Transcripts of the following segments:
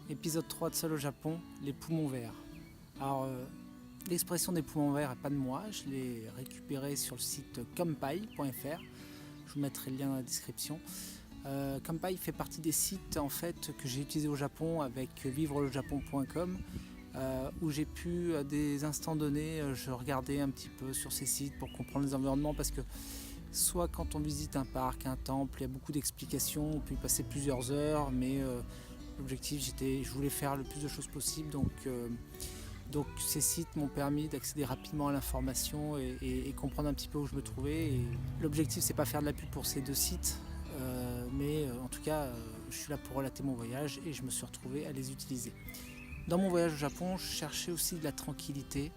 Épisode 3 de Seul au Japon, les poumons verts. Alors, l'expression des poumons verts n'est pas de moi, je l'ai récupérée sur le site Kampai.fr. Je vous mettrai le lien dans la description. Kampai fait partie des sites en fait que j'ai utilisés au Japon avec vivrelejapon.com où j'ai pu à des instants donnés je regardais un petit peu sur ces sites pour comprendre les environnements, parce que soit quand on visite un parc, un temple, il y a beaucoup d'explications, on peut y passer plusieurs heures, mais l'objectif je voulais faire le plus de choses possible, donc ces sites m'ont permis d'accéder rapidement à l'information et comprendre un petit peu où je me trouvais. Et l'objectif c'est pas faire de la pub pour ces deux sites, mais en tout cas je suis là pour relater mon voyage et je me suis retrouvé à les utiliser. Dans mon voyage au Japon, je cherchais aussi de la tranquillité,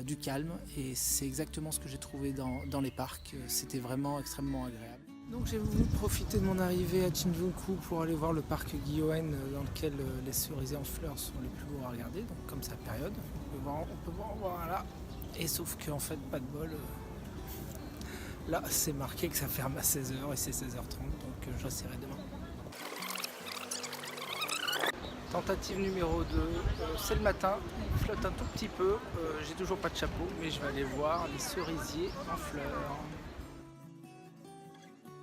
du calme, et c'est exactement ce que j'ai trouvé dans les parcs. C'était vraiment extrêmement agréable. Donc j'ai voulu profiter de mon arrivée à Shinjuku pour aller voir le parc Gyoen, dans lequel les cerisiers en fleurs sont les plus beaux à regarder, donc comme sa période. On peut voir voilà. Et sauf qu'en fait, pas de bol. Là, c'est marqué que ça ferme à 16h et c'est 16h30, donc j'essaierai demain. Tentative numéro 2, c'est le matin, il flotte un tout petit peu, j'ai toujours pas de chapeau, mais je vais aller voir les cerisiers en fleurs.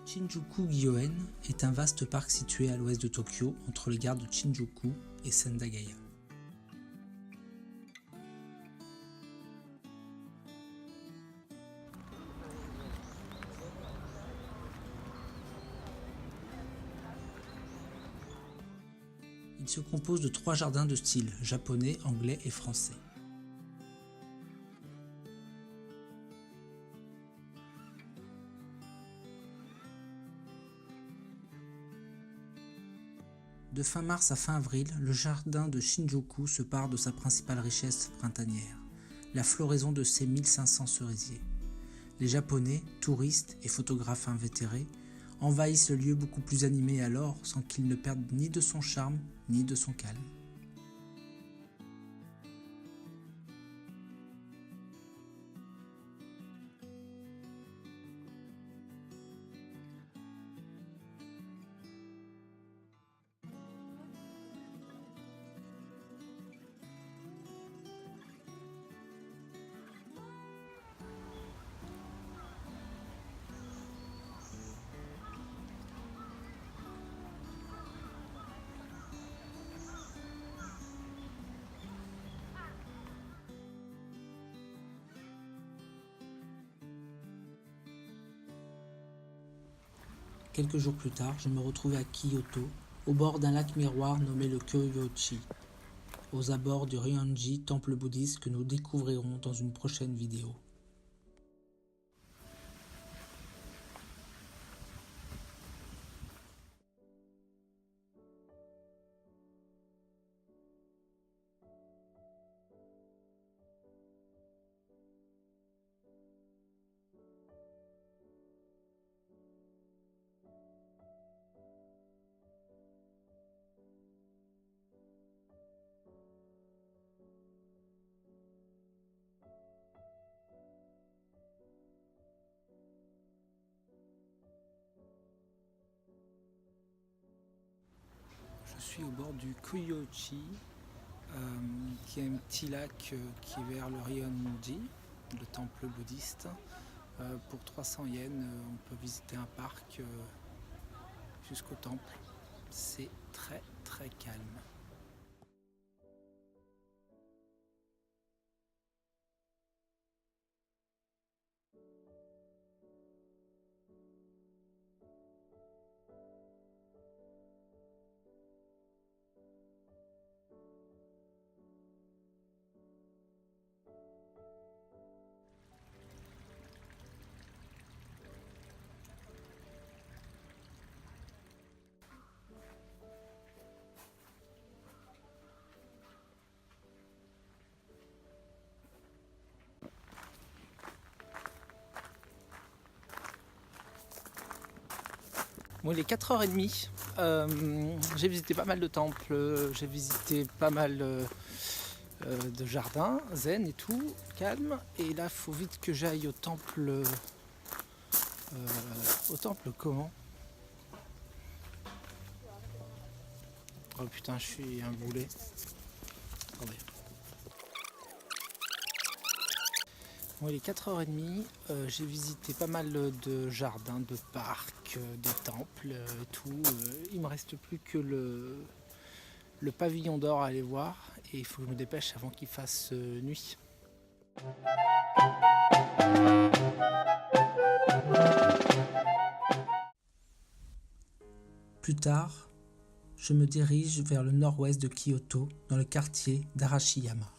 Shinjuku Gyoen est un vaste parc situé à l'ouest de Tokyo, entre les gares de Shinjuku et Sendagaya. Il se compose de 3 jardins de style japonais, anglais et français. De fin mars à fin avril, le jardin de Shinjuku se pare de sa principale richesse printanière, la floraison de ses 1500 cerisiers. Les Japonais, touristes et photographes invétérés, envahissent le lieu beaucoup plus animé alors, sans qu'il ne perde ni de son charme ni de son calme. Quelques jours plus tard, je me retrouvais à Kyoto, au bord d'un lac miroir nommé le Kyoyochi, aux abords du Ryoanji, temple bouddhiste que nous découvrirons dans une prochaine vidéo. Je suis au bord du Kyoyochi, qui est un petit lac qui est vers le Ryoanji, le temple bouddhiste. Pour 300 yens, on peut visiter un parc jusqu'au temple. C'est très très calme. Bon, il est 4h30, j'ai visité pas mal de temples, j'ai visité pas mal de jardins, zen et tout, calme. Et là, il faut vite que j'aille au temple comment? Oh putain, je suis un boulet. Attendez. Bon, il est 4h30, j'ai visité pas mal de jardins, de parcs, de temples et tout. Il me reste plus que le pavillon d'or à aller voir et il faut que je me dépêche avant qu'il fasse nuit. Plus tard, je me dirige vers le nord-ouest de Kyoto, dans le quartier d'Arashiyama.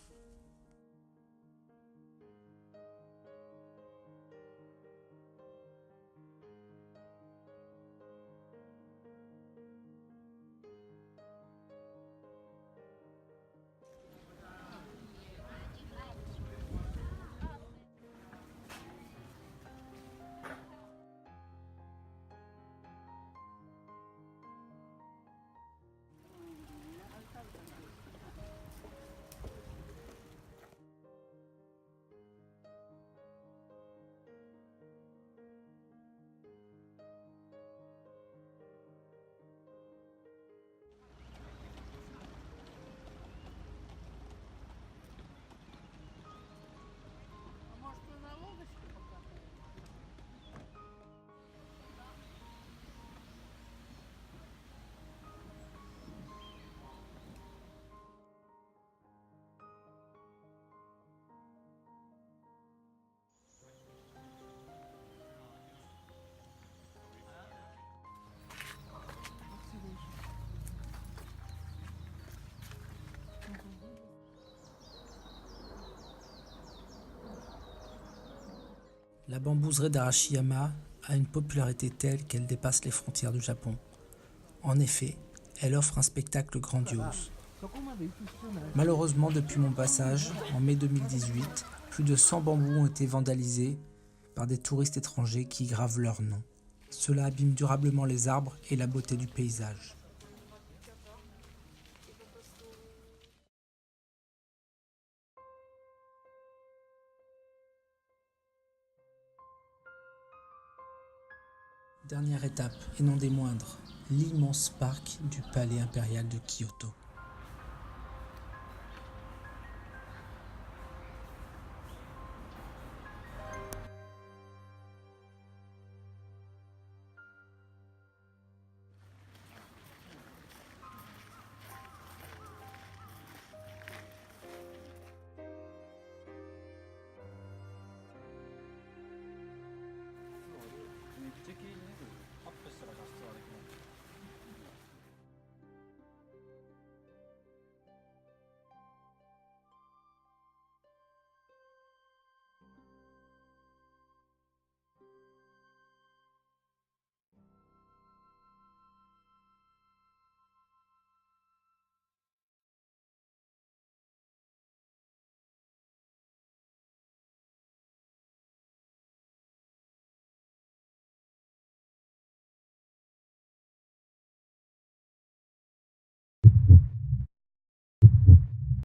La bambouserie d'Arashiyama a une popularité telle qu'elle dépasse les frontières du Japon. En effet, elle offre un spectacle grandiose. Malheureusement, depuis mon passage, en mai 2018, plus de 100 bambous ont été vandalisés par des touristes étrangers qui y gravent leur nom. Cela abîme durablement les arbres et la beauté du paysage. Dernière étape, et non des moindres, l'immense parc du palais impérial de Kyoto.